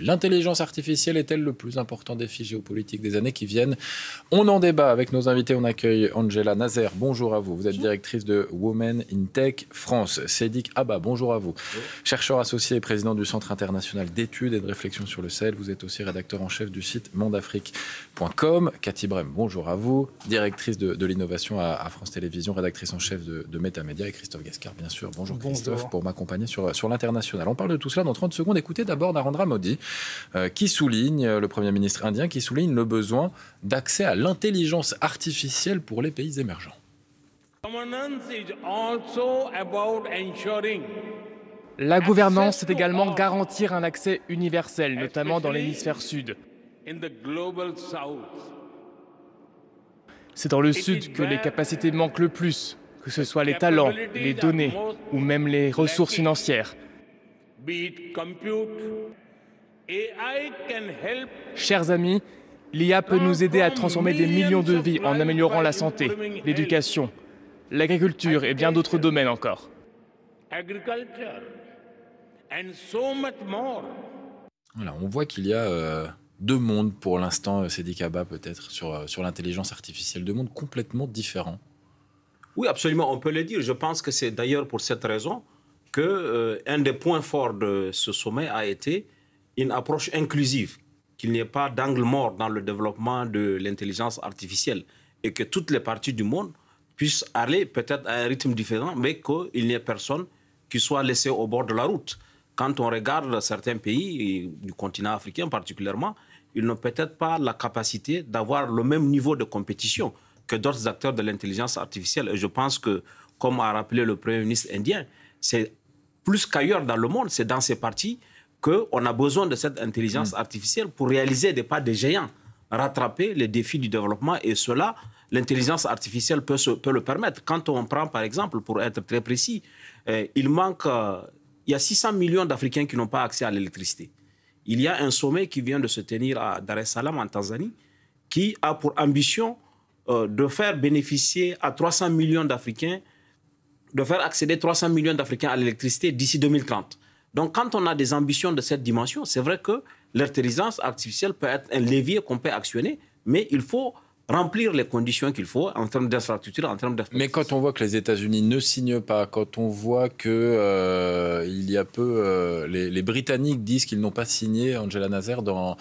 L'intelligence artificielle est-elle le plus important défi géopolitique des années qui viennent? On en débat avec nos invités. On accueille Angela Nazer. Bonjour à vous. Vous êtes directrice de Women in Tech France. Sédic Abba, bonjour à vous. Bonjour. Chercheur associé et président du Centre international d'études et de réflexion sur le Sahel. Vous êtes aussi rédacteur en chef du site mondeafrique.com. Cathy Brem, bonjour à vous. Directrice de l'innovation à France Télévisions, rédactrice en chef de Métamédia. Et Christophe Gascard, bien sûr. Bonjour Christophe, pour m'accompagner sur l'international. On parle de tout cela dans 30 secondes. Écoutez d'abord Narendra Modi, qui souligne, le Premier ministre indien, qui souligne le besoin d'accès à l'intelligence artificielle pour les pays émergents. La gouvernance, c'est également garantir un accès universel, notamment dans l'hémisphère sud. C'est dans le sud que les capacités manquent le plus, que ce soit les talents, les données ou même les ressources financières. Chers amis, l'IA peut nous aider à transformer des millions de vies en améliorant la santé, l'éducation, l'agriculture et bien d'autres domaines encore. Voilà, on voit qu'il y a deux mondes pour l'instant, Sédic Abba peut-être, sur l'intelligence artificielle, deux mondes complètement différents. Oui, absolument, on peut le dire. Je pense que c'est d'ailleurs pour cette raison qu'un des points forts de ce sommet a été une approche inclusive, qu'il n'y ait pas d'angle mort dans le développement de l'intelligence artificielle et que toutes les parties du monde puissent aller peut-être à un rythme différent, mais qu'il n'y ait personne qui soit laissé au bord de la route. Quand on regarde certains pays, du continent africain particulièrement, ils n'ont peut-être pas la capacité d'avoir le même niveau de compétition que d'autres acteurs de l'intelligence artificielle. Et je pense que, comme a rappelé le Premier ministre indien, c'est plus qu'ailleurs dans le monde, c'est dans ces parties qu'on a besoin de cette intelligence artificielle pour réaliser des pas de géants, rattraper les défis du développement. Et cela, l'intelligence artificielle peut le permettre. Quand on prend, par exemple, pour être très précis, il y a 600 millions d'Africains qui n'ont pas accès à l'électricité. Il y a un sommet qui vient de se tenir à Dar es Salaam, en Tanzanie, qui a pour ambition de faire bénéficier à 300 millions d'Africains, de faire accéder 300 millions d'Africains à l'électricité d'ici 2030. Donc, quand on a des ambitions de cette dimension, c'est vrai que l'intelligence artificielle peut être un levier qu'on peut actionner, mais il faut remplir les conditions qu'il faut en termes d'infrastructure, en termes d'expertise. Mais quand on voit que les États-Unis ne signent pas, quand on voit que il y a peu, les Britanniques disent qu'ils n'ont pas signé, Angela Nazer, dans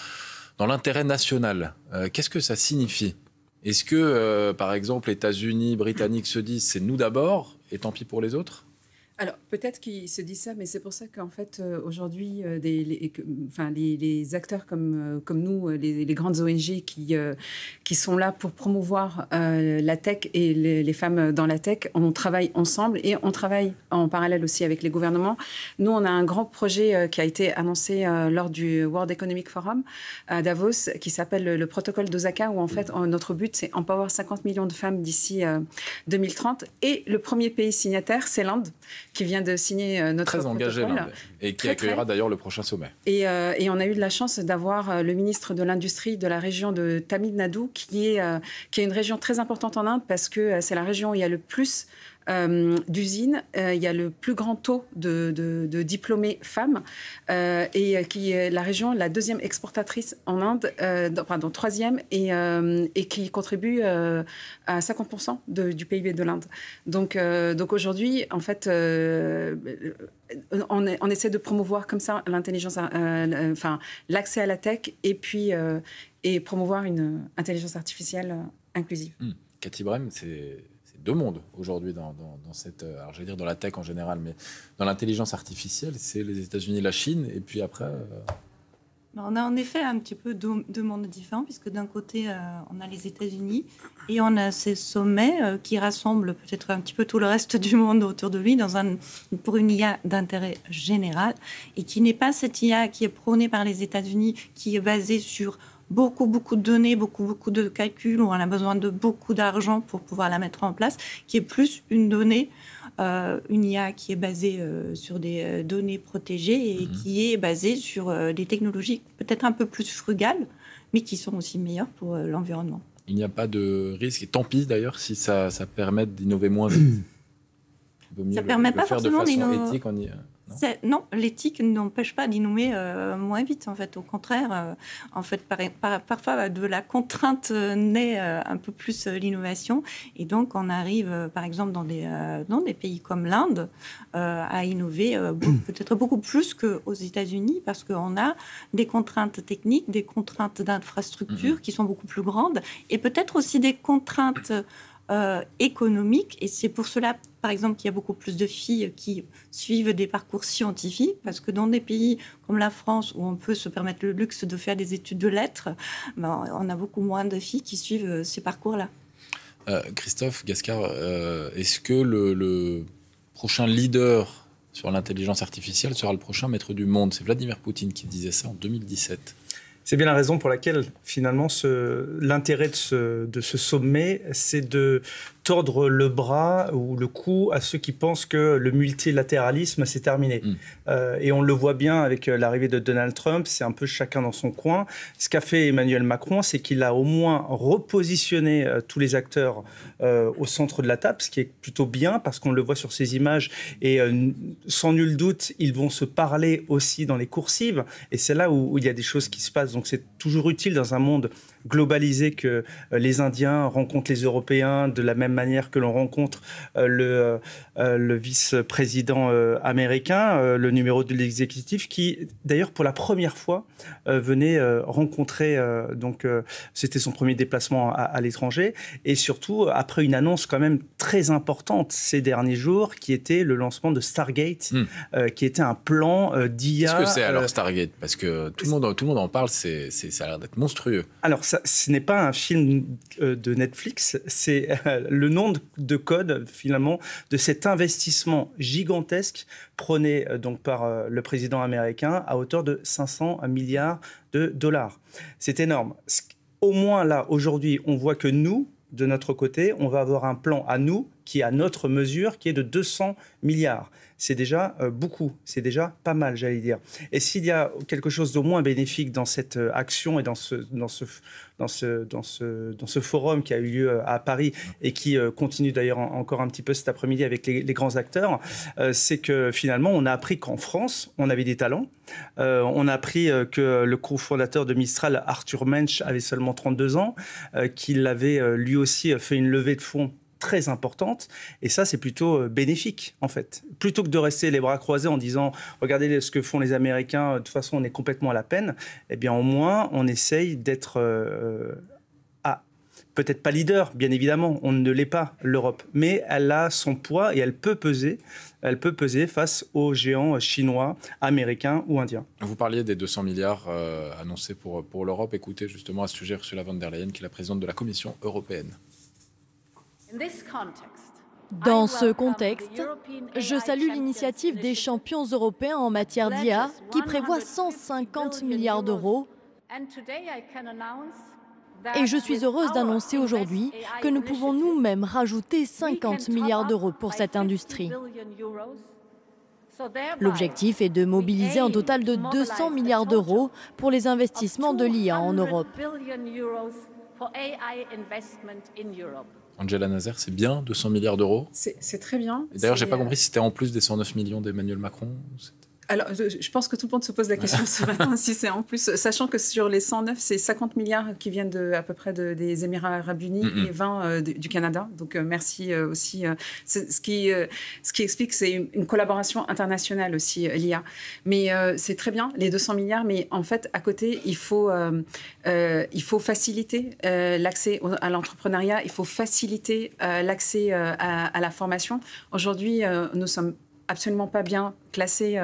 l'intérêt national, qu'est-ce que ça signifie? Est-ce que, par exemple, États-Unis, Britanniques se disent c'est nous d'abord et tant pis pour les autres? Alors, peut-être qu'ils se disent ça, mais c'est pour ça qu'en fait, aujourd'hui, les acteurs comme nous, les grandes ONG qui sont là pour promouvoir la tech et les femmes dans la tech, on travaille ensemble et on travaille en parallèle aussi avec les gouvernements. Nous, on a un grand projet qui a été annoncé lors du World Economic Forum à Davos, qui s'appelle le protocole d'Osaka, où en fait, notre but, c'est empower 50 millions de femmes d'ici 2030. Et le premier pays signataire, c'est l'Inde, qui vient de signer notre protocole. Très engagé, et qui accueillera d'ailleurs le prochain sommet. Et on a eu de la chance d'avoir le ministre de l'Industrie de la région de Tamil Nadu, qui est une région très importante en Inde, parce que c'est la région où il y a le plus d'usines, il y a le plus grand taux de diplômées femmes, et qui est la région la deuxième exportatrice en Inde, troisième, et qui contribue à 50% du PIB de l'Inde. Donc aujourd'hui, en fait, on essaie de promouvoir comme ça l'intelligence, l'accès à la tech, et puis et promouvoir une intelligence artificielle inclusive. Cathy Brem, c'est deux mondes aujourd'hui dans cette, alors je vais dire dans la tech en général, mais dans l'intelligence artificielle, c'est les États-Unis et la Chine, et puis après... On a en effet un petit peu deux mondes différents, puisque d'un côté, on a les États-Unis et on a ces sommets qui rassemblent peut-être un petit peu tout le reste du monde autour de lui pour une IA d'intérêt général, et qui n'est pas cette IA qui est prônée par les États-Unis, qui est basée sur beaucoup de données, beaucoup de calculs, où on a besoin de beaucoup d'argent pour pouvoir la mettre en place, qui est plus une donnée, une IA qui est basée sur des données protégées et qui est basée sur des technologies peut-être un peu plus frugales, mais qui sont aussi meilleures pour l'environnement. Il n'y a pas de risque, et tant pis d'ailleurs si ça permet d'innover moins vite. Ça ne permet pas forcément d'innover. Non, l'éthique n'empêche pas d'innover moins vite, en fait. Au contraire, parfois, de la contrainte naît un peu plus l'innovation. Et donc, on arrive, par exemple, dans des pays comme l'Inde, à innover peut-être beaucoup plus qu'aux États-Unis, parce qu'on a des contraintes techniques, des contraintes d'infrastructure qui sont beaucoup plus grandes, et peut-être aussi des contraintes économique, et c'est pour cela, par exemple, qu'il y a beaucoup plus de filles qui suivent des parcours scientifiques, parce que dans des pays comme la France, où on peut se permettre le luxe de faire des études de lettres, on a beaucoup moins de filles qui suivent ces parcours-là. Christophe Gascar, est-ce que le prochain leader sur l'intelligence artificielle sera le prochain maître du monde? C'est Vladimir Poutine qui disait ça en 2017. C'est bien la raison pour laquelle, finalement, l'intérêt de ce sommet, c'est de tordre le bras ou le cou à ceux qui pensent que le multilatéralisme, c'est terminé. Et on le voit bien avec l'arrivée de Donald Trump, c'est un peu chacun dans son coin. Ce qu'a fait Emmanuel Macron, c'est qu'il a au moins repositionné tous les acteurs au centre de la table, ce qui est plutôt bien, parce qu'on le voit sur ces images. Et sans nul doute, ils vont se parler aussi dans les coursives. Et c'est là où il y a des choses qui se passent. Donc c'est toujours utile dans un monde globalisé que les Indiens rencontrent les Européens de la même manière que l'on rencontre le vice-président américain, le numéro de l'exécutif, qui d'ailleurs pour la première fois venait rencontrer, c'était son premier déplacement à l'étranger, et surtout après une annonce quand même très importante ces derniers jours, qui était le lancement de Stargate, qui était un plan d'IA. Qu'est-ce que c'est alors Stargate? Parce que tout le monde en parle, ça a l'air d'être monstrueux. Alors ce n'est pas un film de Netflix, c'est le nom de code finalement de cet investissement gigantesque prôné donc par le président américain à hauteur de 500 milliards de dollars. C'est énorme. Au moins là, aujourd'hui, on voit que nous, de notre côté, on va avoir un plan à nous qui est à notre mesure, qui est de 200 milliards. C'est déjà beaucoup, c'est déjà pas mal, j'allais dire. Et s'il y a quelque chose de moins bénéfique dans cette action et dans ce forum qui a eu lieu à Paris et qui continue d'ailleurs encore un petit peu cet après-midi avec les grands acteurs, c'est que finalement, on a appris qu'en France, on avait des talents. On a appris que le cofondateur de Mistral, Arthur Mensch, avait seulement 32 ans, qu'il avait lui aussi fait une levée de fonds très importante, et ça c'est plutôt bénéfique en fait. Plutôt que de rester les bras croisés en disant regardez ce que font les Américains, de toute façon on est complètement à la peine, eh bien au moins on essaye d'être peut-être pas leader, bien évidemment, on ne l'est pas l'Europe, mais elle a son poids et elle peut peser face aux géants chinois, américains ou indiens. Vous parliez des 200 milliards annoncés pour l'Europe. Écoutez justement à ce sujet Ursula von der Leyen, qui est la présidente de la Commission européenne. Dans ce contexte, je salue l'initiative des champions européens en matière d'IA qui prévoit 150 milliards d'euros. Et je suis heureuse d'annoncer aujourd'hui que nous pouvons nous-mêmes rajouter 50 milliards d'euros pour cette industrie. L'objectif est de mobiliser un total de 200 milliards d'euros pour les investissements de l'IA en Europe. Angela Nazer, c'est bien, 200 milliards d'euros? C'est très bien. D'ailleurs, je n'ai pas compris si c'était en plus des 109 millions d'Emmanuel Macron. Alors, je pense que tout le monde se pose la question ce matin si c'est en plus, sachant que sur les 109, c'est 50 milliards qui viennent à peu près des Émirats arabes unis et 20 du Canada. Donc, merci aussi. Ce qui explique, c'est une collaboration internationale aussi, l'IA. Mais c'est très bien, les 200 milliards. Mais en fait, à côté, il faut faciliter l'accès à l'entrepreneuriat. Il faut faciliter l'accès à la formation. Aujourd'hui, nous sommes absolument pas bien classé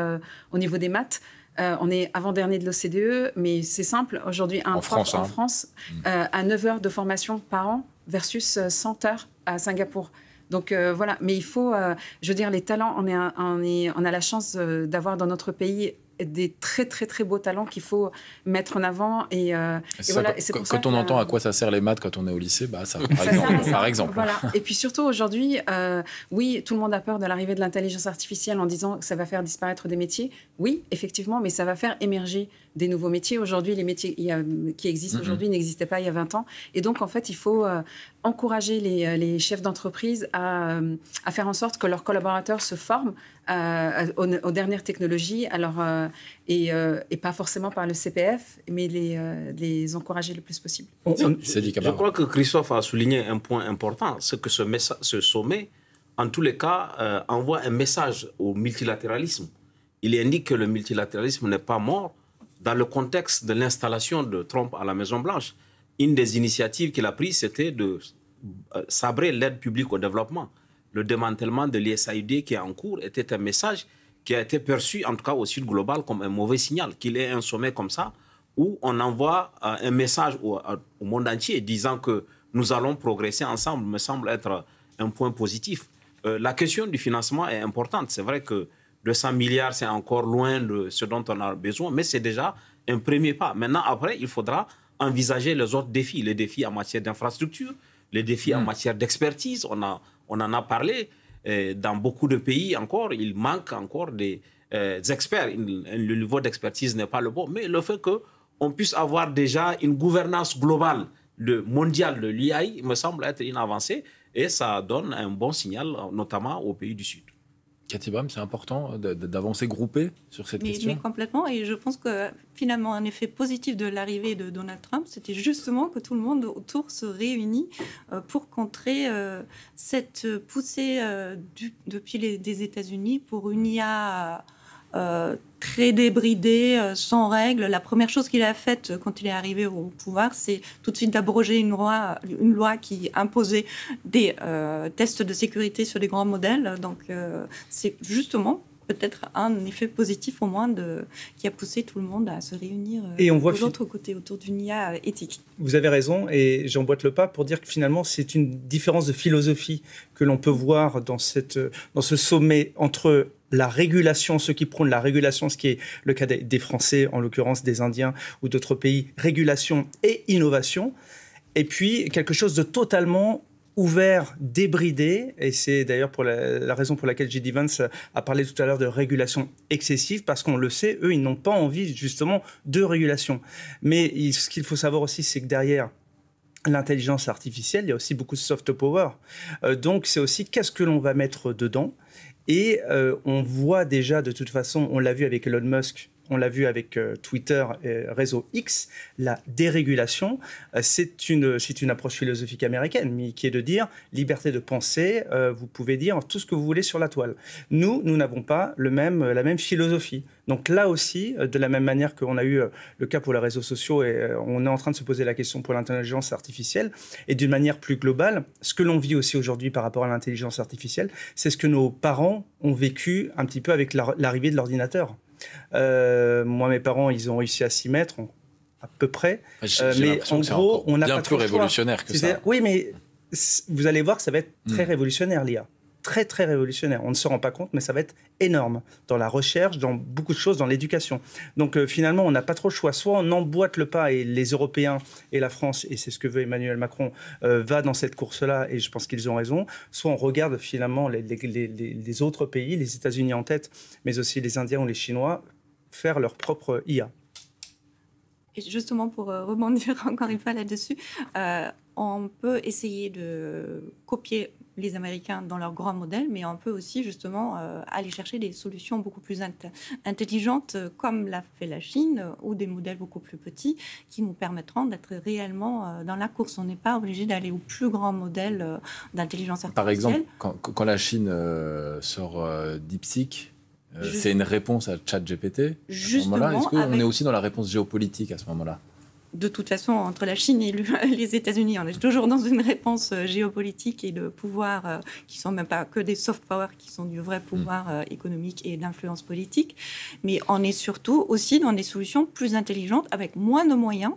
au niveau des maths. On est avant-dernier de l'OCDE, mais c'est simple. Aujourd'hui, un prof en France a 9 heures de formation par an versus 100 heures à Singapour. Donc voilà, mais il faut, je veux dire, les talents, on a la chance d'avoir dans notre pays des très très très beaux talents qu'il faut mettre en avant. Et voilà. Et c'est pour ça quand on entend à quoi ça sert les maths quand on est au lycée, ça, par exemple. Voilà. Et puis surtout aujourd'hui, oui, tout le monde a peur de l'arrivée de l'intelligence artificielle en disant que ça va faire disparaître des métiers. Oui, effectivement, mais ça va faire émerger des nouveaux métiers. Aujourd'hui, les métiers qui existent aujourd'hui n'existaient pas il y a 20 ans. Et donc, en fait, il faut encourager les chefs d'entreprise à faire en sorte que leurs collaborateurs se forment aux dernières technologies, et pas forcément par le CPF, mais les encourager le plus possible. Je crois que Christophe a souligné un point important, c'est que ce sommet, en tous les cas, envoie un message au multilatéralisme. Il indique que le multilatéralisme n'est pas mort dans le contexte de l'installation de Trump à la Maison-Blanche. Une des initiatives qu'il a prises, c'était de sabrer l'aide publique au développement. Le démantèlement de l'USAID qui est en cours était un message qui a été perçu, en tout cas au Sud global, comme un mauvais signal. Qu'il y ait un sommet comme ça, où on envoie un message au monde entier disant que nous allons progresser ensemble, me semble être un point positif. La question du financement est importante. C'est vrai que 200 milliards, c'est encore loin de ce dont on a besoin, mais c'est déjà un premier pas. Maintenant, après, il faudra envisager les autres défis, les défis en matière d'infrastructure, les défis en matière d'expertise. On en a parlé. Dans beaucoup de pays encore, il manque encore des experts. Le niveau d'expertise n'est pas le bon. Mais le fait qu'on puisse avoir déjà une gouvernance globale mondiale de l'IA me semble être une avancée et ça donne un bon signal, notamment aux pays du Sud. Cathy Bram, c'est important d'avancer groupé sur cette question. Mais complètement, et je pense que finalement un effet positif de l'arrivée de Donald Trump, c'était justement que tout le monde autour se réunit pour contrer cette poussée depuis des États-Unis pour une IA très débridée, sans règles. La première chose qu'il a faite quand il est arrivé au pouvoir, c'est tout de suite d'abroger une loi qui imposait des tests de sécurité sur les grands modèles. Donc, c'est justement peut-être un effet positif au moins qui a poussé tout le monde à se réunir de l'autre côté autour d'une IA éthique. Vous avez raison et j'emboîte le pas pour dire que finalement c'est une différence de philosophie que l'on peut voir dans ce sommet entre la régulation, ceux qui prônent la régulation, ce qui est le cas des Français, en l'occurrence des Indiens ou d'autres pays, régulation et innovation, et puis quelque chose de totalement ouvert, débridé, et c'est d'ailleurs pour la raison pour laquelle J.D. Vance a parlé tout à l'heure de régulation excessive, parce qu'on le sait, eux, ils n'ont pas envie justement de régulation. Mais ce qu'il faut savoir aussi, c'est que derrière l'intelligence artificielle, il y a aussi beaucoup de soft power. Donc c'est aussi qu'est-ce que l'on va mettre dedans. Et on voit déjà, de toute façon, on l'a vu avec Elon Musk, on l'a vu avec Twitter et réseau X, la dérégulation, c'est une approche philosophique américaine, mais qui est de dire liberté de penser, vous pouvez dire tout ce que vous voulez sur la toile. Nous n'avons pas la même philosophie. Donc là aussi, de la même manière qu'on a eu le cas pour les réseaux sociaux, et on est en train de se poser la question pour l'intelligence artificielle, et d'une manière plus globale, ce que l'on vit aussi aujourd'hui par rapport à l'intelligence artificielle, c'est ce que nos parents ont vécu un petit peu avec l'arrivée de l'ordinateur. Moi, mes parents, ils ont réussi à s'y mettre, à peu près. Mais en gros, on n'a pas plus révolutionnaire que ça. Oui, mais vous allez voir que ça va être très révolutionnaire, l'IA. Très, très révolutionnaire. On ne se rend pas compte, mais ça va être énorme dans la recherche, dans beaucoup de choses, dans l'éducation. Donc finalement, on n'a pas trop le choix. Soit on emboîte le pas, et les Européens et la France, et c'est ce que veut Emmanuel Macron, va dans cette course-là, et je pense qu'ils ont raison. Soit on regarde finalement les autres pays, les États-Unis en tête, mais aussi les Indiens ou les Chinois, faire leur propre IA. Et justement, pour rebondir encore une fois là-dessus, on peut essayer de copier les Américains dans leurs grands modèles, mais on peut aussi justement aller chercher des solutions beaucoup plus intelligentes, comme l'a fait la Chine, ou des modèles beaucoup plus petits, qui nous permettront d'être réellement dans la course. On n'est pas obligé d'aller au plus grand modèle d'intelligence artificielle. Par exemple, quand la Chine sort DeepSeek, c'est une réponse à ChatGPT. Justement, est-ce qu'on est aussi dans la réponse géopolitique à ce moment-là ? De toute façon, entre la Chine et les États-Unis, on est toujours dans une réponse géopolitique et de pouvoir qui ne sont même pas que des soft power, qui sont du vrai pouvoir économique et d'influence politique. Mais on est surtout aussi dans des solutions plus intelligentes, avec moins de moyens,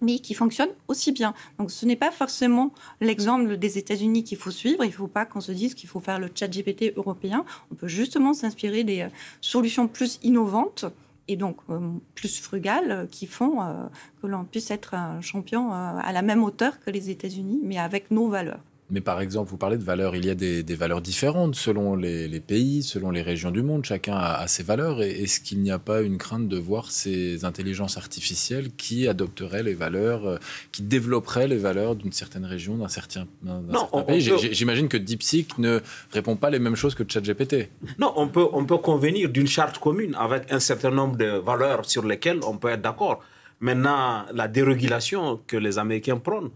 mais qui fonctionnent aussi bien. Donc ce n'est pas forcément l'exemple des États-Unis qu'il faut suivre. Il ne faut pas qu'on se dise qu'il faut faire le ChatGPT européen. On peut justement s'inspirer des solutions plus innovantes et donc plus frugales, qui font que l'on puisse être un champion à la même hauteur que les États-Unis, mais avec nos valeurs. Mais par exemple, vous parlez de valeurs, il y a des valeurs différentes selon les pays, selon les régions du monde, chacun a ses valeurs. Et est-ce qu'il n'y a pas une crainte de voir ces intelligences artificielles qui adopteraient les valeurs, qui développeraient les valeurs d'une certaine région, d'un certain pays? J'imagine que DeepSeek ne répond pas les mêmes choses que ChatGPT. Non, on peut convenir d'une charte commune avec un certain nombre de valeurs sur lesquelles on peut être d'accord. Maintenant, la dérégulation que les Américains prônent,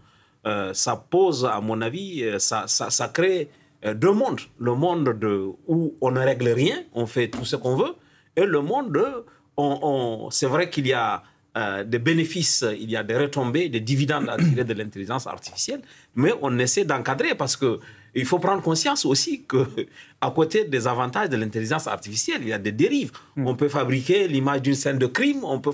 ça pose, à mon avis, ça crée deux mondes. Le monde où on ne règle rien, on fait tout ce qu'on veut, et le monde c'est vrai qu'il y a des bénéfices, il y a des retombées, des dividendes à tirer de l'intelligence artificielle, mais on essaie d'encadrer parce qu'il faut prendre conscience aussi qu'à côté des avantages de l'intelligence artificielle, il y a des dérives. On peut fabriquer l'image d'une scène de crime, on peut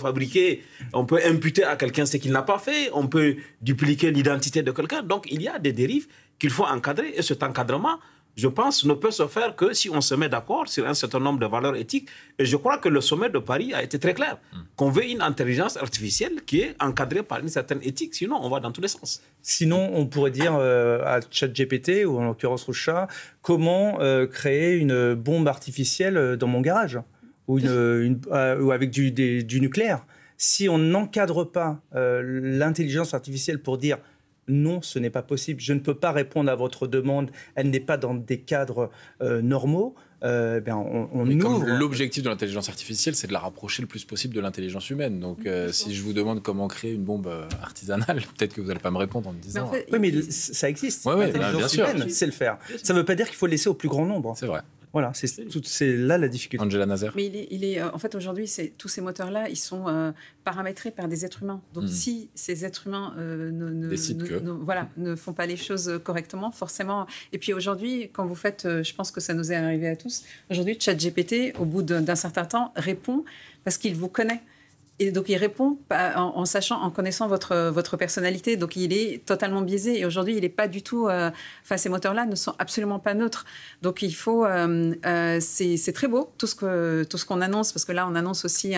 imputer à quelqu'un ce qu'il n'a pas fait, on peut dupliquer l'identité de quelqu'un. Donc il y a des dérives qu'il faut encadrer, et cet encadrement, je pense, ne peut se faire que si on se met d'accord sur un certain nombre de valeurs éthiques. Et je crois que le sommet de Paris a été très clair. Qu'on veut une intelligence artificielle qui est encadrée par une certaine éthique. Sinon, on va dans tous les sens. Sinon, on pourrait dire à ChatGPT, ou en l'occurrence au chat, comment créer une bombe artificielle dans mon garage ou avec du nucléaire. Si on n'encadre pas l'intelligence artificielle pour dire non, ce n'est pas possible, je ne peux pas répondre à votre demande, elle n'est pas dans des cadres normaux, on ouvre. L'objectif de l'intelligence artificielle, c'est de la rapprocher le plus possible de l'intelligence humaine. Donc, si je vous demande comment créer une bombe artisanale, peut-être que vous n'allez pas me répondre en me disant... En fait, oui, mais ça existe. L'intelligence humaine, c'est le faire. Ça ne veut pas dire qu'il faut le laisser au plus grand nombre. C'est vrai. Voilà, c'est là la difficulté. Angela Nazer. Mais il est en fait, aujourd'hui, tous ces moteurs-là, ils sont paramétrés par des êtres humains. Donc, si ces êtres humains ne font pas les choses correctement, forcément... Et puis aujourd'hui, quand vous faites... je pense que ça nous est arrivé à tous. Aujourd'hui, ChatGPT, au bout d'un certain temps, répond parce qu'il vous connaît. Et donc, il répond en connaissant votre personnalité. Donc, il est totalement biaisé. Et aujourd'hui, il n'est pas du tout... ces moteurs-là ne sont absolument pas neutres. Donc, il faut... c'est très beau, tout ce qu'on annonce, parce que là, on annonce aussi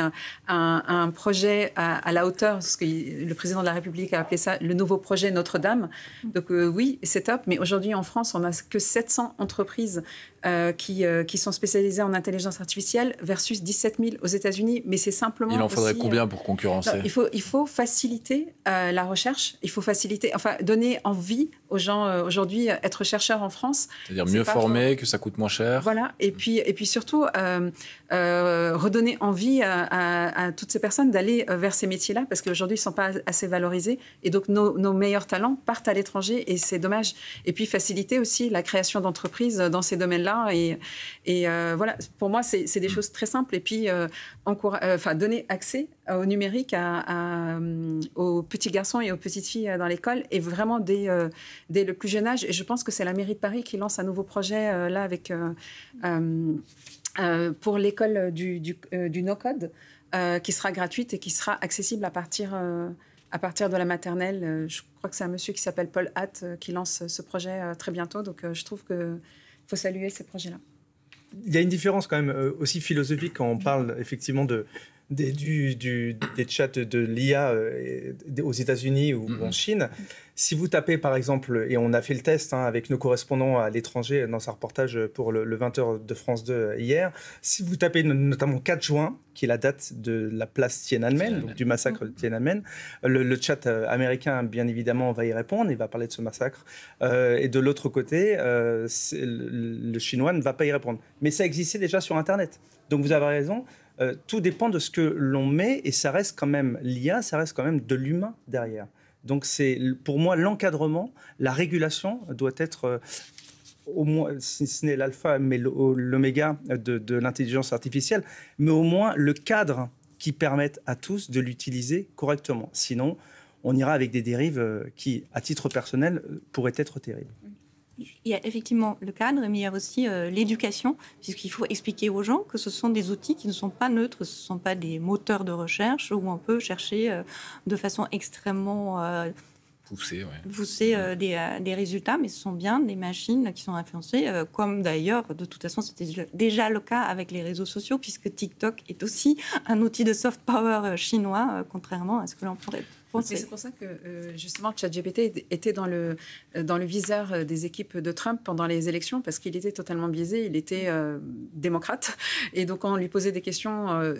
un projet à la hauteur, parce que le président de la République a appelé ça le nouveau projet Notre-Dame. Donc, oui, c'est top. Mais aujourd'hui, en France, on n'a que 700 entreprises qui sont spécialisées en intelligence artificielle versus 17 000 aux États-Unis. Mais c'est simplement... Il en faudrait combien pour concurrencer? Non, il faut faciliter la recherche, il faut donner envie aux gens aujourd'hui être chercheurs en France. C'est-à-dire mieux former, que ça coûte moins cher. Voilà, et puis surtout redonner envie à toutes ces personnes d'aller vers ces métiers-là, parce qu'aujourd'hui ils ne sont pas assez valorisés, et donc nos meilleurs talents partent à l'étranger, et c'est dommage. Et puis faciliter aussi la création d'entreprises dans ces domaines-là, et voilà, pour moi c'est des choses très simples, et puis donner accès au numérique aux petits garçons et aux petites filles dans l'école, et vraiment dès le plus jeune âge. Et je pense que c'est la mairie de Paris qui lance un nouveau projet là avec pour l'école du no-code, qui sera gratuite et qui sera accessible à partir de la maternelle. Je crois que c'est un monsieur qui s'appelle Paul Hatt qui lance ce projet très bientôt. Donc je trouve qu'il faut saluer ces projets-là. Il y a une différence quand même aussi philosophique quand on parle effectivement des chats de l'IA aux États-Unis ou en Chine. Si vous tapez par exemple, et on a fait le test avec nos correspondants à l'étranger dans un reportage pour le 20h de France 2 hier, si vous tapez notamment 4 juin, qui est la date de la place Tiananmen, donc du massacre de Tiananmen, le chat américain bien évidemment va y répondre, il va parler de ce massacre, et de l'autre côté, le chinois ne va pas y répondre. Mais ça existait déjà sur Internet. Donc vous avez raison. Tout dépend de ce que l'on met, et ça reste quand même l'IA, ça reste quand même de l'humain derrière. Donc c'est pour moi l'encadrement, la régulation doit être au moins, si ce n'est l'alpha mais l'oméga de l'intelligence artificielle, mais au moins le cadre qui permette à tous de l'utiliser correctement. Sinon, on ira avec des dérives qui, à titre personnel, pourraient être terribles. Il y a effectivement le cadre, mais il y a aussi l'éducation, puisqu'il faut expliquer aux gens que ce sont des outils qui ne sont pas neutres, ce ne sont pas des moteurs de recherche où on peut chercher de façon extrêmement pousser des résultats, mais ce sont bien des machines qui sont influencées, comme d'ailleurs, de toute façon, c'était déjà le cas avec les réseaux sociaux, puisque TikTok est aussi un outil de soft power chinois, contrairement à ce que l'on pourrait penser. C'est pour ça que, justement, ChatGPT était dans le viseur des équipes de Trump pendant les élections, parce qu'il était totalement biaisé, il était démocrate, et donc on lui posait des questions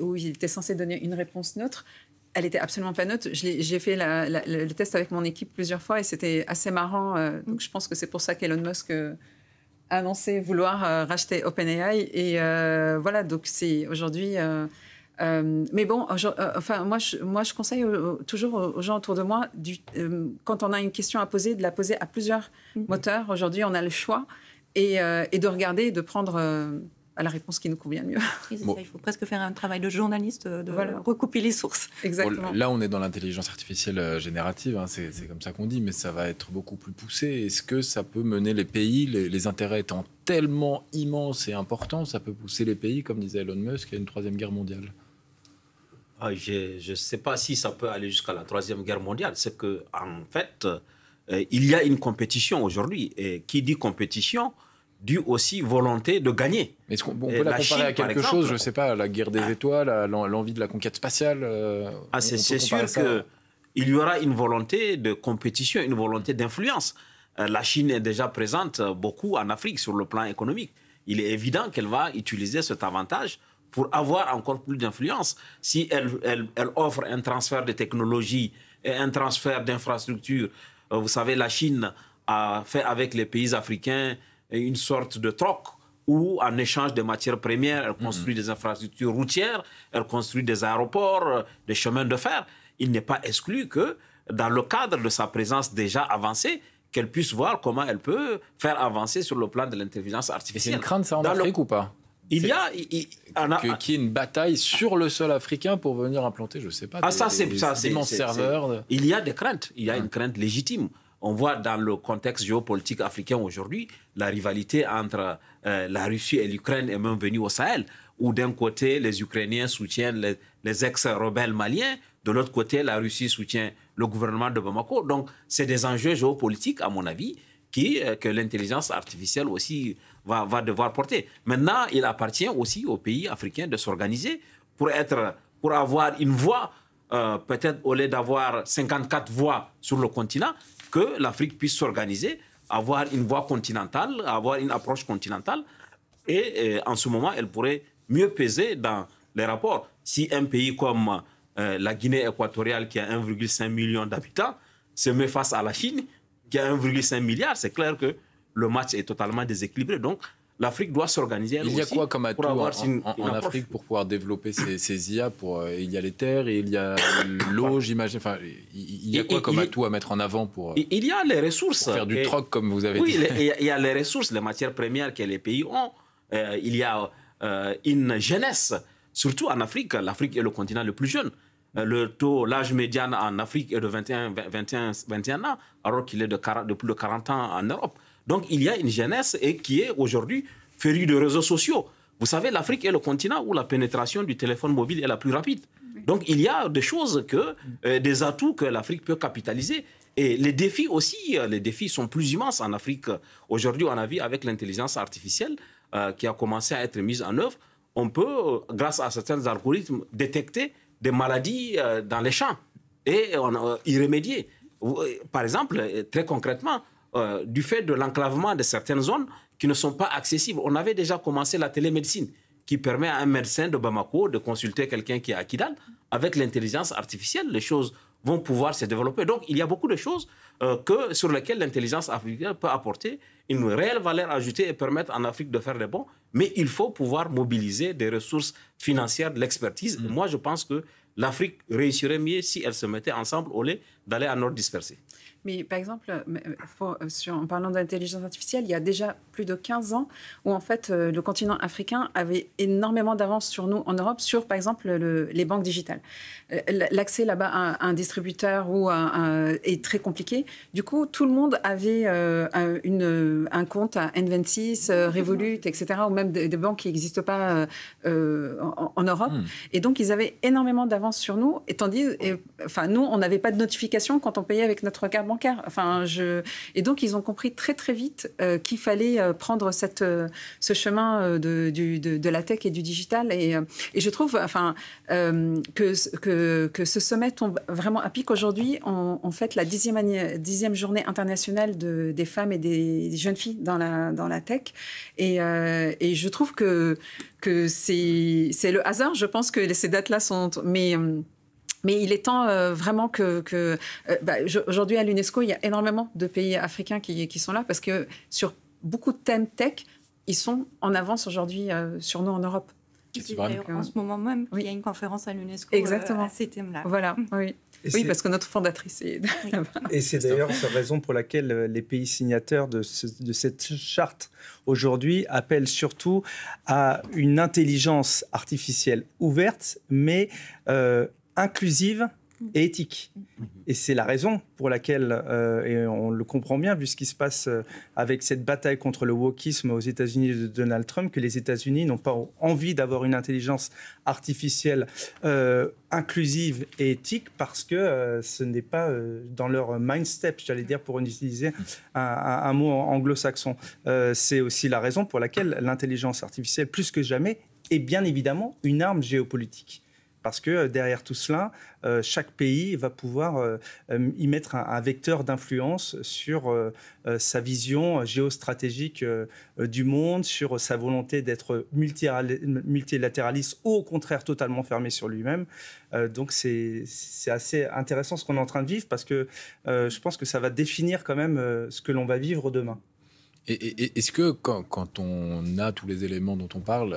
où il était censé donner une réponse neutre. Elle était absolument pas neutre. J'ai fait le test avec mon équipe plusieurs fois et c'était assez marrant. Donc je pense que c'est pour ça qu'Elon Musk a annoncé vouloir racheter OpenAI. Et voilà, donc c'est aujourd'hui... mais bon, moi, je conseille toujours aux gens autour de moi, quand on a une question à poser, de la poser à plusieurs moteurs. Aujourd'hui, on a le choix et de regarder et de prendre... à la réponse qui nous convient le mieux. Ça, il faut presque faire un travail de journaliste, de recouper les sources. Exactement. Bon, là, on est dans l'intelligence artificielle générative, hein, c'est comme ça qu'on dit, mais ça va être beaucoup plus poussé. Est-ce que ça peut mener les pays, les intérêts étant tellement immenses et importants, ça peut pousser les pays, comme disait Elon Musk, à une troisième guerre mondiale? Je ne sais pas si ça peut aller jusqu'à la troisième guerre mondiale. C'est qu'en fait, il y a une compétition aujourd'hui. Et qui dit compétition dû aussi volonté de gagner. Mais est-ce qu'on peut la comparer à quelque chose, je ne sais pas, la guerre des étoiles, l'envie de la conquête spatiale c'est sûr qu'il y aura une volonté de compétition, une volonté d'influence. La Chine est déjà présente beaucoup en Afrique sur le plan économique. Il est évident qu'elle va utiliser cet avantage pour avoir encore plus d'influence. Si elle offre un transfert de technologie et un transfert d'infrastructures, vous savez, la Chine a fait avec les pays africains une sorte de troc où, en échange de matières premières, elle construit des infrastructures routières, elle construit des aéroports, des chemins de fer. Il n'est pas exclu que, dans le cadre de sa présence déjà avancée, qu'elle puisse voir comment elle peut faire avancer sur le plan de l'intelligence artificielle. C'est une crainte, ça, en Afrique ou pas? Qu'il y ait une bataille sur le sol africain pour venir implanter, je ne sais pas, des immenses serveurs. Il y a des craintes, il y a une crainte légitime. On voit dans le contexte géopolitique africain aujourd'hui, la rivalité entre la Russie et l'Ukraine est même venue au Sahel, où d'un côté, les Ukrainiens soutiennent les ex-rebelles maliens, de l'autre côté, la Russie soutient le gouvernement de Bamako. Donc, c'est des enjeux géopolitiques, à mon avis, que l'intelligence artificielle aussi va devoir porter. Maintenant, il appartient aussi aux pays africains de s'organiser pour avoir une voix, peut-être au lieu d'avoir 54 voix sur le continent, que l'Afrique puisse s'organiser, avoir une voie continentale, avoir une approche continentale. Et en ce moment, elle pourrait mieux peser dans les rapports. Si un pays comme la Guinée équatoriale, qui a 1,5 million d'habitants, se met face à la Chine, qui a 1,5 milliard, c'est clair que le match est totalement déséquilibré. Donc, l'Afrique doit s'organiser. Il y a quoi comme atout en Afrique pour pouvoir développer ces IA il y a les terres et il y a l'eau, j'imagine. Enfin, il y a quoi comme atout à mettre en avant pour il y a les ressources. Pour faire du troc, comme vous avez dit. Oui, il y a les ressources, les matières premières que les pays ont. Il y a une jeunesse, surtout en Afrique. L'Afrique est le continent le plus jeune. L'âge médian en Afrique est de 21 ans, alors qu'il est de plus de 40 ans en Europe. Donc, il y a une jeunesse qui est aujourd'hui férue de réseaux sociaux. Vous savez, l'Afrique est le continent où la pénétration du téléphone mobile est la plus rapide. Donc, il y a des choses, des atouts que l'Afrique peut capitaliser. Et les défis aussi, les défis sont plus immenses en Afrique. Aujourd'hui, on a vu avec l'intelligence artificielle qui a commencé à être mise en œuvre, on peut, grâce à certains algorithmes, détecter des maladies dans les champs et y remédier. Par exemple, très concrètement, du fait de l'enclavement de certaines zones qui ne sont pas accessibles. On avait déjà commencé la télémédecine qui permet à un médecin de Bamako de consulter quelqu'un qui est à Kidal. Avec l'intelligence artificielle, les choses vont pouvoir se développer. Donc, il y a beaucoup de choses sur lesquelles l'intelligence artificielle peut apporter une réelle valeur ajoutée et permettre en Afrique de faire des bons. Mais il faut pouvoir mobiliser des ressources financières, de l'expertise. Moi, je pense que l'Afrique réussirait mieux si elle se mettait ensemble au lieu d'aller en ordre dispersé. Mais par exemple, en parlant d'intelligence artificielle, il y a déjà plus de 15 ans où en fait le continent africain avait énormément d'avance sur nous en Europe sur par exemple les banques digitales. L'accès là-bas à un distributeur est très compliqué. Du coup, tout le monde avait un compte à N26, Revolut, etc. ou même des banques qui n'existent pas en Europe. Et donc, ils avaient énormément d'avance sur nous. Nous, on n'avait pas de notification quand on payait avec notre carte bancaire. Et donc, ils ont compris très, très vite qu'il fallait prendre ce chemin de la tech et du digital. Et je trouve que ce sommet tombe vraiment à pic. Aujourd'hui, on fête la 10e journée internationale des femmes et des jeunes filles dans la tech. Et je trouve que c'est le hasard. Je pense que ces dates-là sont... Mais il est temps vraiment aujourd'hui à l'UNESCO, il y a énormément de pays africains qui sont là parce que sur beaucoup de thèmes tech, ils sont en avance aujourd'hui sur nous en Europe. En ce moment même, il y a une conférence à l'UNESCO à ces thèmes-là. Voilà, oui. Parce que notre fondatrice est là-bas. Et c'est d'ailleurs la raison pour laquelle les pays signataires de cette charte aujourd'hui appellent surtout à une intelligence artificielle ouverte, mais inclusive et éthique. Et c'est la raison pour laquelle, et on le comprend bien vu ce qui se passe avec cette bataille contre le wokisme aux États-Unis de Donald Trump, que les États-Unis n'ont pas envie d'avoir une intelligence artificielle inclusive et éthique parce que ce n'est pas dans leur mindset, j'allais dire, pour utiliser un mot anglo-saxon. C'est aussi la raison pour laquelle l'intelligence artificielle, plus que jamais, est bien évidemment une arme géopolitique. Parce que derrière tout cela, chaque pays va pouvoir y mettre un vecteur d'influence sur sa vision géostratégique du monde, sur sa volonté d'être multilatéraliste ou au contraire totalement fermé sur lui-même. Donc c'est assez intéressant ce qu'on est en train de vivre parce que je pense que ça va définir quand même ce que l'on va vivre demain. Et est-ce que quand on a tous les éléments dont on parle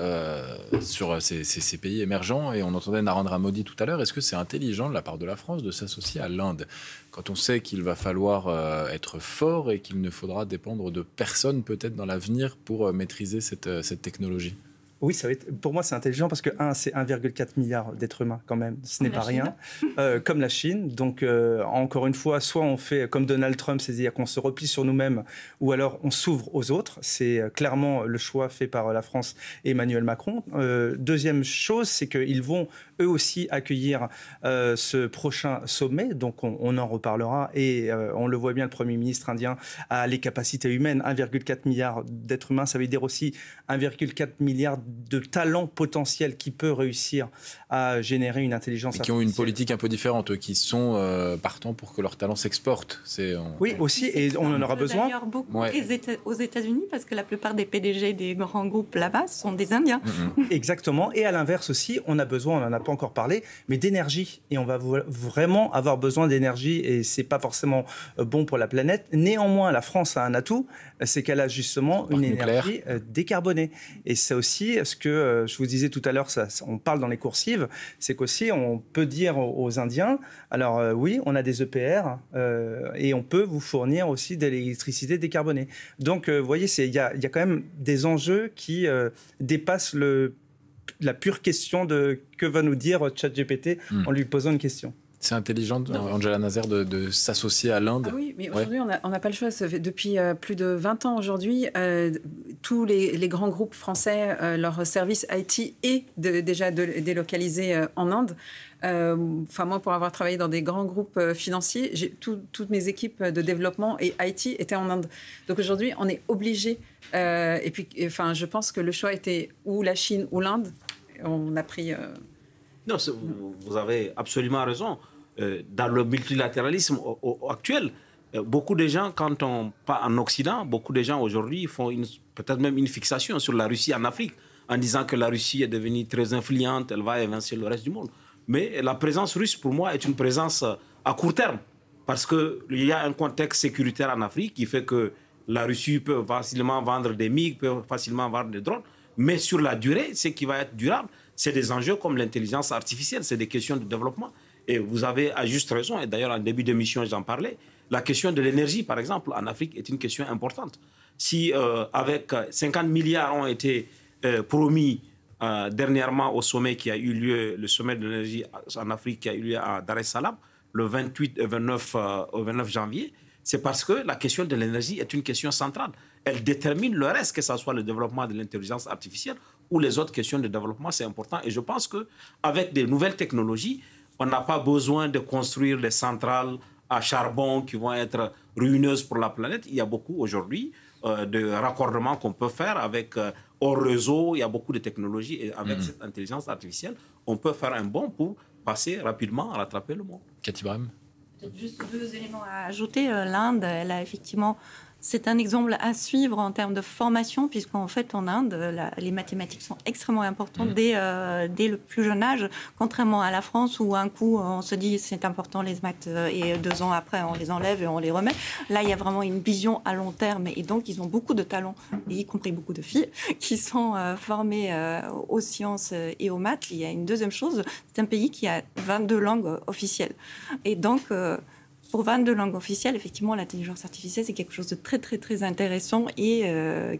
sur ces pays émergents, et on entendait Narendra Modi tout à l'heure, est-ce que c'est intelligent de la part de la France de s'associer à l'Inde quand on sait qu'il va falloir être fort et qu'il ne faudra dépendre de personne peut-être dans l'avenir pour maîtriser cette technologie? Oui, pour moi, c'est intelligent parce que, c'est 1,4 milliard d'êtres humains quand même. Ce n'est pas rien. Comme la Chine. Donc, encore une fois, soit on fait comme Donald Trump, c'est-à-dire qu'on se replie sur nous-mêmes, ou alors on s'ouvre aux autres. C'est clairement le choix fait par la France et Emmanuel Macron. Deuxième chose, c'est qu'ils vont eux aussi accueillir ce prochain sommet. Donc, on en reparlera. Et on le voit bien, le Premier ministre indien a les capacités humaines. 1,4 milliard d'êtres humains, ça veut dire aussi 1,4 milliard de talents potentiels qui peut réussir à générer une intelligence artificielle. Qui ont une politique un peu différente, qui sont partants pour que leurs talents s'exportent. Oui, aussi, et on en aura besoin. D'ailleurs, beaucoup aux États-Unis, parce que la plupart des PDG des grands groupes là-bas sont des Indiens. Exactement, et à l'inverse aussi, on a besoin, on n'en a pas encore parlé, mais d'énergie. Et on va vraiment avoir besoin d'énergie, et c'est pas forcément bon pour la planète. Néanmoins, la France a un atout, c'est qu'elle a justement une énergie décarbonée. Et c'est aussi ce que je vous disais tout à l'heure, on parle dans les coursives, c'est qu'aussi on peut dire aux Indiens, alors oui, on a des EPR et on peut vous fournir aussi de l'électricité décarbonée. Donc vous voyez, il y a quand même des enjeux qui dépassent la pure question de que va nous dire ChatGPT en lui posant une question. C'est intelligent, Angela Nazer, de s'associer à l'Inde. Ah oui, mais aujourd'hui, on n'a pas le choix. Ça fait depuis plus de 20 ans aujourd'hui, tous les grands groupes français, leur service IT est déjà délocalisé en Inde. Moi, pour avoir travaillé dans des grands groupes financiers, toutes mes équipes de développement et IT étaient en Inde. Donc aujourd'hui, on est obligé. Je pense que le choix était ou la Chine ou l'Inde. On a pris... Non, vous avez absolument raison. Dans le multilatéralisme actuel, beaucoup de gens, quand on part en Occident, beaucoup de gens aujourd'hui font peut-être même une fixation sur la Russie en Afrique, en disant que la Russie est devenue très influente, elle va évincer le reste du monde. Mais la présence russe, pour moi, est une présence à court terme, parce qu'il y a un contexte sécuritaire en Afrique qui fait que la Russie peut facilement vendre des MiG, peut facilement vendre des drones, mais sur la durée, ce qui va être durable, c'est des enjeux comme l'intelligence artificielle, c'est des questions de développement. Et vous avez à juste raison, et d'ailleurs en début d'émission j'en parlais, la question de l'énergie, par exemple, en Afrique est une question importante. Si avec 50 milliards ont été promis dernièrement au sommet qui a eu lieu, le sommet de l'énergie en Afrique qui a eu lieu à Dar es Salaam, le 28 et 29 janvier, c'est parce que la question de l'énergie est une question centrale. Elle détermine le reste, que ce soit le développement de l'intelligence artificielle ou les autres questions de développement, c'est important. Et je pense qu'avec des nouvelles technologies, on n'a pas besoin de construire des centrales à charbon qui vont être ruineuses pour la planète. Il y a beaucoup aujourd'hui de raccordements qu'on peut faire avec hors réseau. Il y a beaucoup de technologies et avec cette intelligence artificielle, on peut faire un bond pour passer rapidement à rattraper le monde. Cathy Brem. Juste 2 éléments à ajouter. L'Inde, elle a effectivement... C'est un exemple à suivre en termes de formation, puisqu'en fait, en Inde, les mathématiques sont extrêmement importantes dès le plus jeune âge, contrairement à la France, où un coup, on se dit c'est important les maths, et 2 ans après, on les enlève et on les remet. Là, il y a vraiment une vision à long terme, et donc, ils ont beaucoup de talents, y compris beaucoup de filles, qui sont formées aux sciences et aux maths. Il y a une deuxième chose, c'est un pays qui a 22 langues officielles. Et donc... pour 22 langues officielles, effectivement, l'intelligence artificielle, c'est quelque chose de très, très, très intéressant et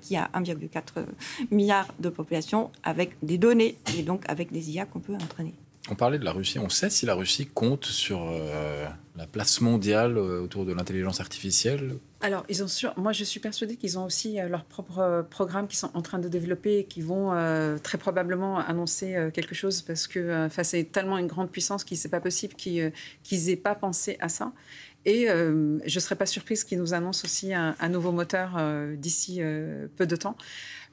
qui a 1,4 milliard de population avec des données et donc avec des IA qu'on peut entraîner. On parlait de la Russie. On sait si la Russie compte sur la place mondiale autour de l'intelligence artificielle? Alors, moi, je suis persuadée qu'ils ont aussi leurs propres programmes qu'ils sont en train de développer et qui vont très probablement annoncer quelque chose parce que c'est tellement une grande puissance qu'il n'est pas possible qu'ils n'aient pas pensé à ça. Et je ne serais pas surprise qu'ils nous annoncent aussi un nouveau moteur d'ici peu de temps.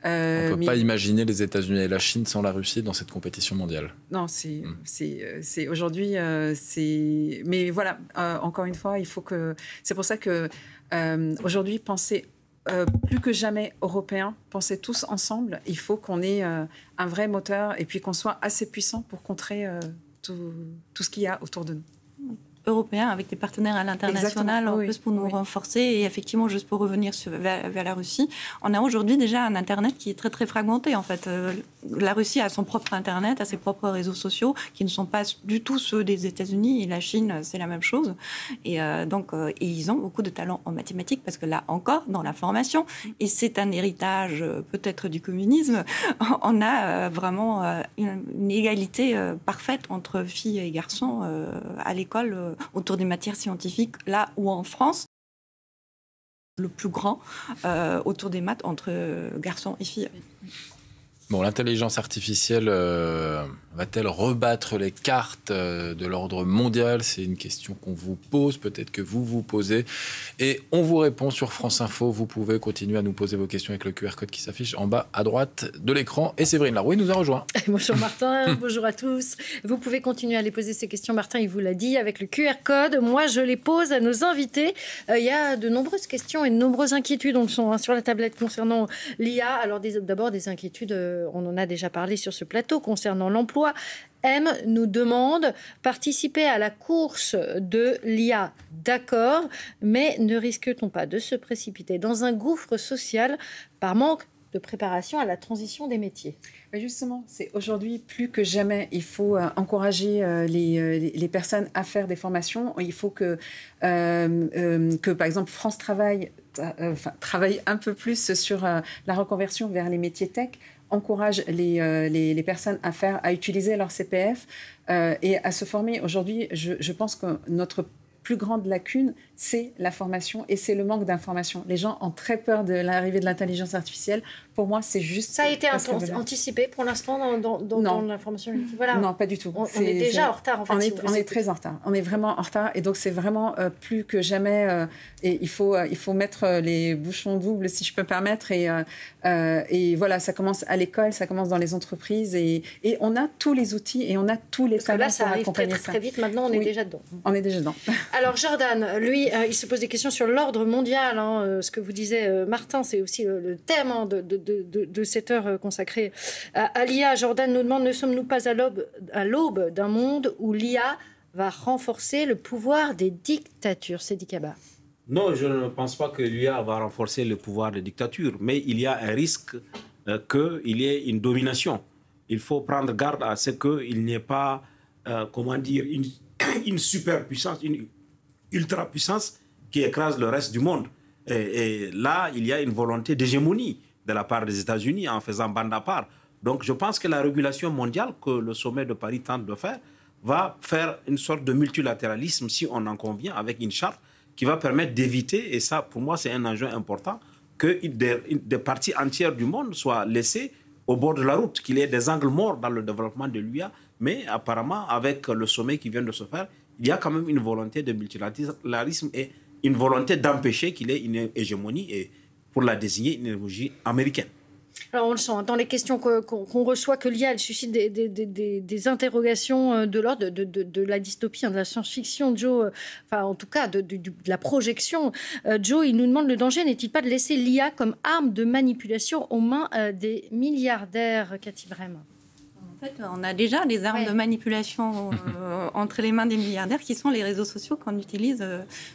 On ne peut pas imaginer les États-Unis et la Chine sans la Russie dans cette compétition mondiale. Non, c'est aujourd'hui... mais voilà, encore une fois, il faut que... C'est pour ça que aujourd'hui, pensez plus que jamais européen, pensez tous ensemble. Il faut qu'on ait un vrai moteur et puis qu'on soit assez puissant pour contrer tout ce qu'il y a autour de nous. Européens avec des partenaires à l'international en plus pour nous renforcer. Et effectivement, juste pour revenir vers la Russie, on a aujourd'hui déjà un Internet qui est très, très fragmenté. En fait, la Russie a son propre Internet, a ses propres réseaux sociaux qui ne sont pas du tout ceux des États-Unis. Et la Chine, c'est la même chose. Et donc, ils ont beaucoup de talents en mathématiques parce que là encore, dans la formation, et c'est un héritage peut-être du communisme, on a vraiment une égalité parfaite entre filles et garçons à l'école autour des matières scientifiques, là où en France, le plus grand autour des maths entre garçons et filles. Bon, l'intelligence artificielle va-t-elle rebattre les cartes de l'ordre mondial? C'est une question qu'on vous pose, peut-être que vous vous posez. Et on vous répond sur France Info. Vous pouvez continuer à nous poser vos questions avec le QR code qui s'affiche en bas à droite de l'écran. Et Séverine Larouille nous a rejoint. Bonjour Martin, bonjour à tous. Vous pouvez continuer à les poser ces questions. Martin, il vous l'a dit, avec le QR code. Moi, je les pose à nos invités. Il y a de nombreuses questions et de nombreuses inquiétudes sur la tablette concernant l'IA. Alors d'abord des inquiétudes... on en a déjà parlé sur ce plateau concernant l'emploi. M nous demande participer à la course de l'IA, d'accord, mais ne risque-t-on pas de se précipiter dans un gouffre social par manque de préparation à la transition des métiers? Mais justement, c'est aujourd'hui plus que jamais, il faut encourager les personnes à faire des formations. Il faut que par exemple, France travaille un peu plus sur la reconversion vers les métiers tech, encourage les personnes à utiliser leur CPF et à se former. Aujourd'hui, je pense que notre plus grande lacune, c'est la formation et c'est le manque d'information. Les gens ont très peur de l'arrivée de l'intelligence artificielle. Pour moi, c'est juste... Ça a été anticipé pour l'instant dans l'information. Voilà. Non, pas du tout. On est déjà en retard. En fait, on est très en retard. On est vraiment en retard. Et donc, c'est vraiment plus que jamais... et il faut mettre les bouchons doubles, si je peux me permettre. Et voilà, ça commence à l'école, ça commence dans les entreprises. Et on a tous les outils et on a tous les talents pour accompagner ça. Très, très vite. Maintenant, on est déjà dedans. On est déjà dedans. Alors, Jordan, lui, il se pose des questions sur l'ordre mondial. Ce que vous disiez, Martin, c'est aussi le thème de cette heure consacrée à l'IA. Jordan nous demande, ne sommes-nous pas à l'aube d'un monde où l'IA va renforcer le pouvoir des dictatures? C'est Dikaba. Non, je ne pense pas que l'IA va renforcer le pouvoir des dictatures, mais il y a un risque qu'il y ait une domination. Il faut prendre garde à ce qu'il n'y ait pas, une superpuissance, une ultra-puissance qui écrase le reste du monde. Et là, il y a une volonté d'hégémonie de la part des États-Unis en faisant bande à part. Donc je pense que la régulation mondiale que le sommet de Paris tente de faire va faire une sorte de multilatéralisme, si on en convient, avec une charte qui va permettre d'éviter, et ça pour moi c'est un enjeu important, que des parties entières du monde soient laissées au bord de la route, qu'il y ait des angles morts dans le développement de l'UA, mais apparemment avec le sommet qui vient de se faire, il y a quand même une volonté de multilatéralisme et une volonté d'empêcher qu'il y ait une hégémonie, et pour la désigner, une hégémonie américaine. Alors on le sent, dans les questions qu'on reçoit, que l'IA, elle suscite des interrogations de l'ordre de la dystopie, de la science-fiction. Joe, enfin en tout cas de la projection. Joe, il nous demande, le danger n'est-il pas de laisser l'IA comme arme de manipulation aux mains des milliardaires? Cathy Brem. En fait, on a déjà des armes de manipulation entre les mains des milliardaires qui sont les réseaux sociaux qu'on utilise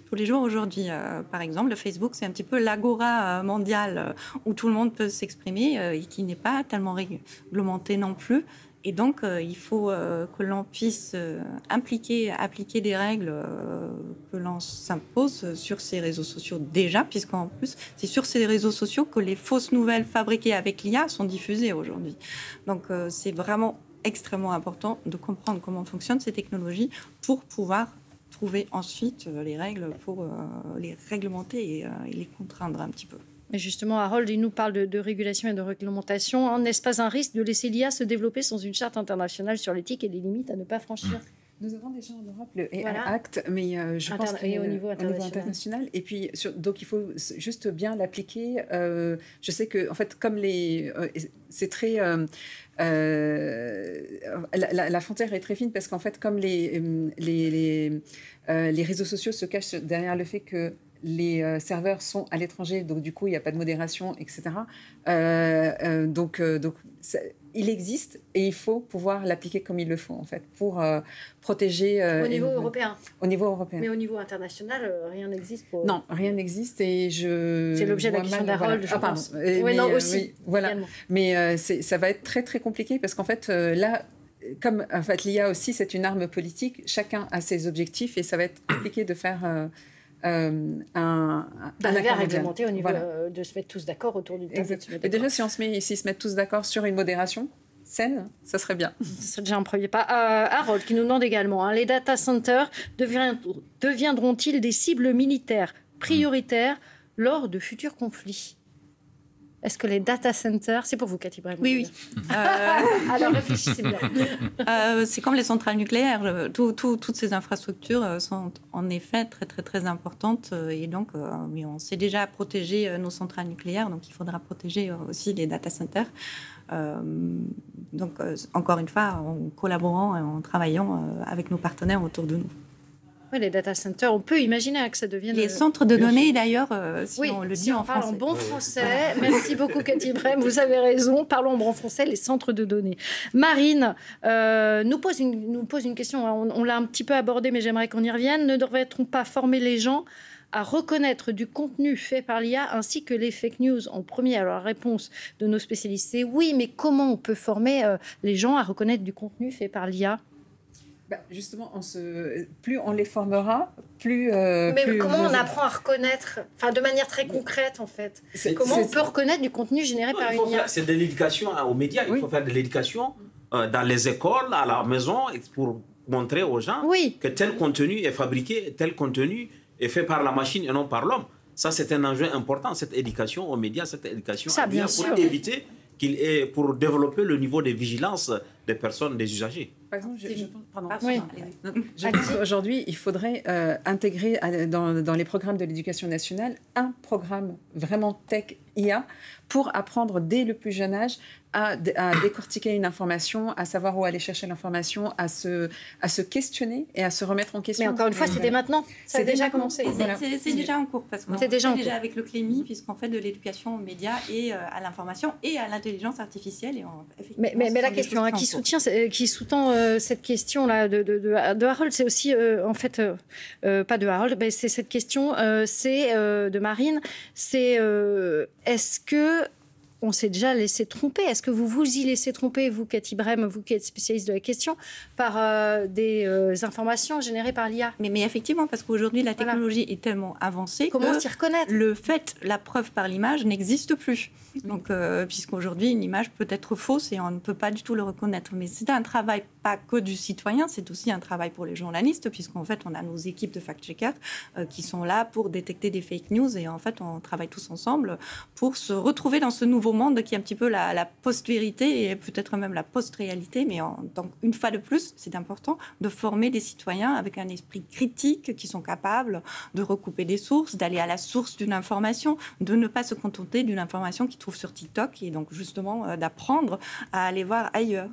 tous les jours aujourd'hui. Par exemple, le Facebook, c'est un petit peu l'agora mondiale où tout le monde peut s'exprimer et qui n'est pas tellement réglementé non plus. Et donc, il faut que l'on puisse appliquer des règles que l'on s'impose sur ces réseaux sociaux déjà, puisqu'en plus, c'est sur ces réseaux sociaux que les fausses nouvelles fabriquées avec l'IA sont diffusées aujourd'hui. Donc, c'est vraiment extrêmement important de comprendre comment fonctionnent ces technologies pour pouvoir trouver ensuite les règles pour les réglementer et les contraindre un petit peu. Mais justement, Harold, il nous parle de régulation et de réglementation. N'est-ce pas un risque de laisser l'IA se développer sans une charte internationale sur l'éthique et les limites à ne pas franchir? Nous avons déjà en Europe le AI Act, mais je pense qu'au niveau international. Et puis, donc, il faut juste bien l'appliquer. Je sais que, en fait, comme c'est très... la frontière est très fine parce qu'en fait, comme les réseaux sociaux se cachent derrière le fait que les serveurs sont à l'étranger, donc du coup, il n'y a pas de modération, etc. Donc il existe et il faut pouvoir l'appliquer comme il le faut, en fait, pour protéger... au niveau européen. Au niveau européen. Mais au niveau international, rien n'existe pour... Non, rien n'existe et je... C'est l'objet de la question d'Harold, je pense. Oui, non, aussi. Oui, voilà. Également. Mais ça va être très, très compliqué parce qu'en fait, là... Comme en fait, l'IA aussi, c'est une arme politique, chacun a ses objectifs et ça va être compliqué de faire... d'arriver à réglementer au niveau de se mettre tous d'accord autour d'une table. Et déjà, si se mettent tous d'accord sur une modération saine, ça serait bien. Ce serait déjà un premier pas. Harold qui nous demande également, les data centers deviendront-ils des cibles militaires prioritaires lors de futurs conflits? Est-ce que les data centers... C'est pour vous, Cathy Brem. Oui. Alors, réfléchissez bien. C'est comme les centrales nucléaires. Toutes ces infrastructures sont en effet très, très, très importantes. Et donc, on sait déjà protéger nos centrales nucléaires. Donc, il faudra protéger aussi les data centers. Donc, encore une fois, en collaborant et en travaillant avec nos partenaires autour de nous. Oui, les data centers, on peut imaginer que ça devienne... Les centres de données, d'ailleurs, si on le dit en français. En bon français. Merci beaucoup, Cathy Brem. Vous avez raison. Parlons en bon français, les centres de données. Marine nous pose une question. On l'a un petit peu abordé, mais j'aimerais qu'on y revienne. Ne devrait-on pas former les gens à reconnaître du contenu fait par l'IA ainsi que les fake news en premier? Alors, la réponse de nos spécialistes, c'est oui, mais comment on peut former les gens à reconnaître du contenu fait par l'IA? Justement, plus on les formera, plus... Mais comment on apprend à reconnaître, de manière très concrète, en fait? Comment on peut reconnaître du contenu généré par une IA? C'est de l'éducation aux médias. Il faut faire de l'éducation dans les écoles, à la maison, pour montrer aux gens que tel contenu est fabriqué, tel contenu est fait par la machine et non par l'homme. Ça, c'est un enjeu important, cette éducation aux médias, cette éducation à l'IA, pour éviter pour développer le niveau de vigilance des personnes, des usagers. Par exemple, je pense qu'aujourd'hui, il faudrait intégrer dans les programmes de l'éducation nationale un programme vraiment tech IA pour apprendre dès le plus jeune âge à décortiquer une information, à savoir où aller chercher l'information, à se questionner et à se remettre en question. Mais encore une fois, c'était maintenant. Ça a déjà commencé. C'est déjà en cours parce qu'on est déjà avec le CLEMI, puisqu'on fait de l'éducation aux médias et à l'information et à l'intelligence artificielle. Mais la question qui sous-tend cette question-là de Harold, c'est aussi, en fait, pas de Harold, mais c'est cette question, c'est de Marine, c'est est-ce que qu'on s'est déjà laissé tromper. Est-ce que vous vous y laissez tromper, vous, Cathy Brem, vous qui êtes spécialiste de la question, par des informations générées par l'IA? Mais effectivement, parce qu'aujourd'hui, la technologie est tellement avancée Comment que s'y reconnaître? le fait, la preuve par l'image n'existe plus. Donc, puisqu'aujourd'hui, une image peut être fausse et on ne peut pas du tout le reconnaître. Mais c'est un travail pas que du citoyen, c'est aussi un travail pour les journalistes, puisqu'en fait, on a nos équipes de fact-checkers qui sont là pour détecter des fake news. Et en fait, on travaille tous ensemble pour se retrouver dans ce nouveau monde qui est un petit peu la post-vérité et peut-être même la post-réalité. Mais donc, une fois de plus, c'est important de former des citoyens avec un esprit critique qui sont capables de recouper des sources, d'aller à la source d'une information, de ne pas se contenter d'une information qu'ils trouvent sur TikTok et donc justement d'apprendre à aller voir ailleurs.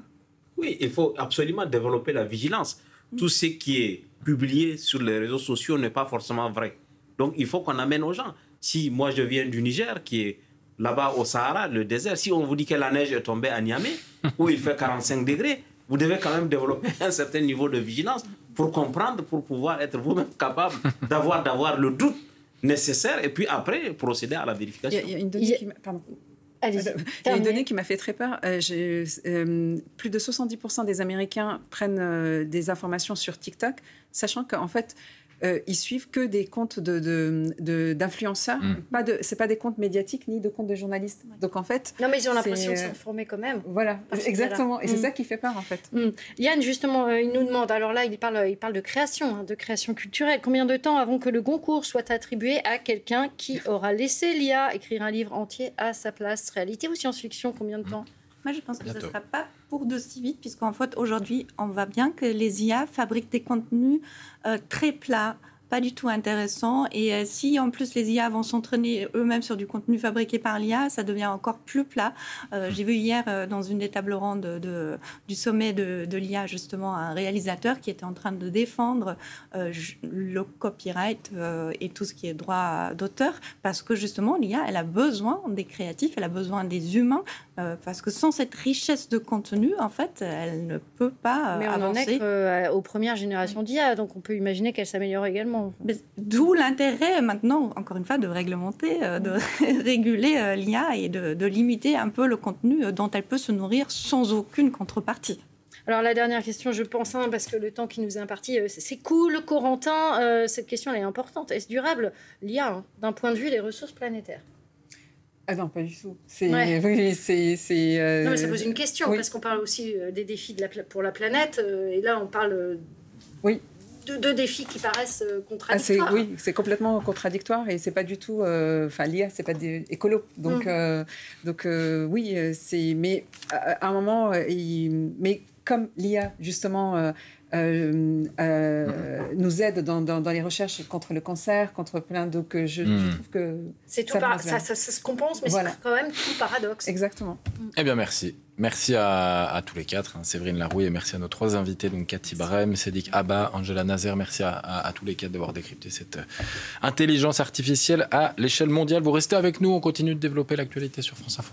Oui, il faut absolument développer la vigilance. Tout ce qui est publié sur les réseaux sociaux n'est pas forcément vrai. Donc, il faut qu'on amène aux gens. Si moi, je viens du Niger, qui est là-bas au Sahara, le désert, si on vous dit que la neige est tombée à Niamey, où il fait 45 degrés, vous devez quand même développer un certain niveau de vigilance pour comprendre, pour pouvoir être vous-même capable d'avoir le doute nécessaire et puis après procéder à la vérification. Il y a une donnée qui pardon. Il y a une donnée qui m'a fait très peur. Plus de 70% des Américains prennent des informations sur TikTok, sachant qu'en fait, ils suivent que des comptes d'influenceurs. C'est pas des comptes médiatiques ni de comptes de journalistes. Donc en fait, non, mais ils ont l'impression de s'informer quand même. Voilà, exactement. Et c'est ça qui fait peur en fait. Yann, justement, il nous demande. Alors là, il parle de création, de création culturelle. Combien de temps avant que le Goncourt soit attribué à quelqu'un qui aura laissé l'IA écrire un livre entier à sa place? Réalité ou science-fiction? Combien de temps? Moi, je pense que ce ne sera pas pour de si vite, puisqu'en fait, aujourd'hui, on voit bien que les IA fabriquent des contenus très plats, pas du tout intéressants. Et si, en plus, les IA vont s'entraîner eux-mêmes sur du contenu fabriqué par l'IA, ça devient encore plus plat. J'ai vu hier, dans une des tables rondes du sommet de l'IA, justement, un réalisateur qui était en train de défendre le copyright et tout ce qui est droit d'auteur, parce que, justement, l'IA, elle a besoin des créatifs, elle a besoin des humains, parce que sans cette richesse de contenu, en fait, elle ne peut pas Mais on avancer. en est aux premières générations d'IA, donc on peut imaginer qu'elle s'améliore également. D'où l'intérêt maintenant, encore une fois, de réglementer, de réguler l'IA et de limiter un peu le contenu dont elle peut se nourrir sans aucune contrepartie. Alors la dernière question, je pense, parce que le temps qui nous est imparti, c'est cool, Corentin, cette question elle est importante. Est-ce durable l'IA d'un point de vue des ressources planétaires? Ah non, pas du tout. Non, mais ça pose une question, oui. parce qu'on parle aussi des défis pour la planète, et là on parle oui. de défis qui paraissent contradictoires. Oui, c'est complètement contradictoire et c'est pas du tout. L'IA, c'est pas écolo. Donc, oui, c'est. Mais à un moment, mais comme l'IA justement nous aide dans les recherches contre le cancer, contre plein de je trouve que c'est tout ça se compense, mais voilà. C'est quand même tout paradoxe. Exactement. Eh bien, merci. Merci à tous les quatre, Séverine Larouille, et merci à nos trois invités, donc Cathy Brem, Sédic Abba, Angela Nazer. Merci à tous les quatre d'avoir décrypté cette intelligence artificielle à l'échelle mondiale. Vous restez avec nous, on continue de développer l'actualité sur France Info.